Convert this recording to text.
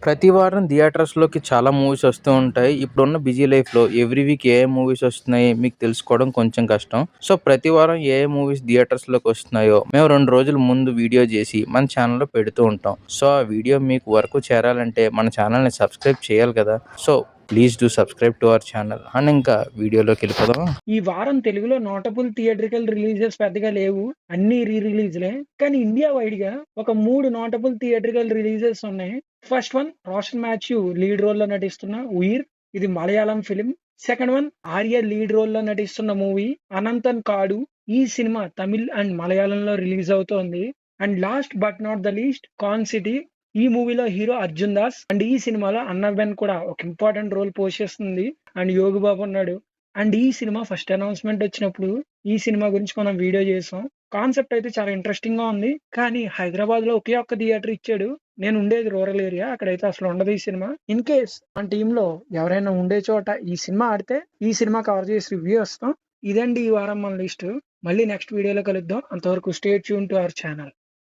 ప్రతి వారం థియేటర్స్‌లోకి చాలా మూవీస్ వస్తూ ఉంటాయి. ఇప్పుడున్న బిజీ లైఫ్‌లో ఎవ్రీ వీక్ ఏ మూవీస్ వస్తున్నాయి మీకు తెలుసుకోవడం కొంచెం కష్టం. సో, ప్రతి వారం ఏ మూవీస్ థియేటర్స్‌లోకి వస్తున్నాయో మేము 2 రోజుల ముందు వీడియో చేసి మన ఛానెల్‌లో పెడుతూ ఉంటాం. సో, ఆ వీడియో మీకు వరకు చేరాలంటే మన ఛానెల్‌ని సబ్స్క్రైబ్ చేయాలి కదా! So, please do subscribe to our channel. And ఇంకా వీడియోలోకెళ్ళిపోదామా? ఈ వారం తెలుగులో నోటబుల్ థియేట్రికల్ రిలీజెస్ పెద్దగా లేవు. అన్నీ రిలీజ్‌లే. కానీ ఇండియా వైడ్‌గా ఒక 3 నోటబుల్ థియేట్రికల్ రిలీజెస్ ఉన్నాయి. First one 'Roshan Matthew' lead రోల్‌లో నటిస్తున్న 'ఉయిర్' ఇది Malayalam film. Second one 'Arya' lead రోల్‌లో నటిస్తున్న మూవీ 'అనంతన్ కాడు' ఈ సినిమా తమిళ్ అండ్ మలయాళంలో రిలీజ్ అవుతోంది. And last but not the least 'corn city' ఈ మూవీలో హీరో 'అర్జున్ దాస్' అండ్ ఈ సినిమాలో అన్నబెన్ కూడా ఒక ఇంపార్టెంట్ రోల్ పోషిస్తుంది. అండ్ 'యోగి బాబు' ఉన్నాడు. అండ్ ఈ సినిమా ఫస్ట్ అనౌన్స్‌మెంట్ వచ్చినప్పుడు ఈ సినిమా గురించి మనం వీడియో చేసాం. కాన్సెప్ట్ అయితే చాలా ఇంట్రెస్టింగ్‌గా ఉంది. కానీ హైదరాబాద్‌లో ఒకే ఒక్క థియేటర్ ఇచ్చాడు. నేను ఉండేది రూరల్ ఏరియా. అక్కడైతే అసలు ఉండదు ఈ సినిమా. ఇన్ కేస్ మన టీమ్‌లో ఎవరైనా ఉండే చోట ఈ సినిమా ఆడితే ఈ సినిమా కవర్ చేసి రివ్యూ ఇస్తాం. ఇదండి ఈ వారం మన లిస్టు. మళ్ళీ నెక్స్ట్ వీడియోలో కలుద్దాం. అంతవరకు stay tune to our channel.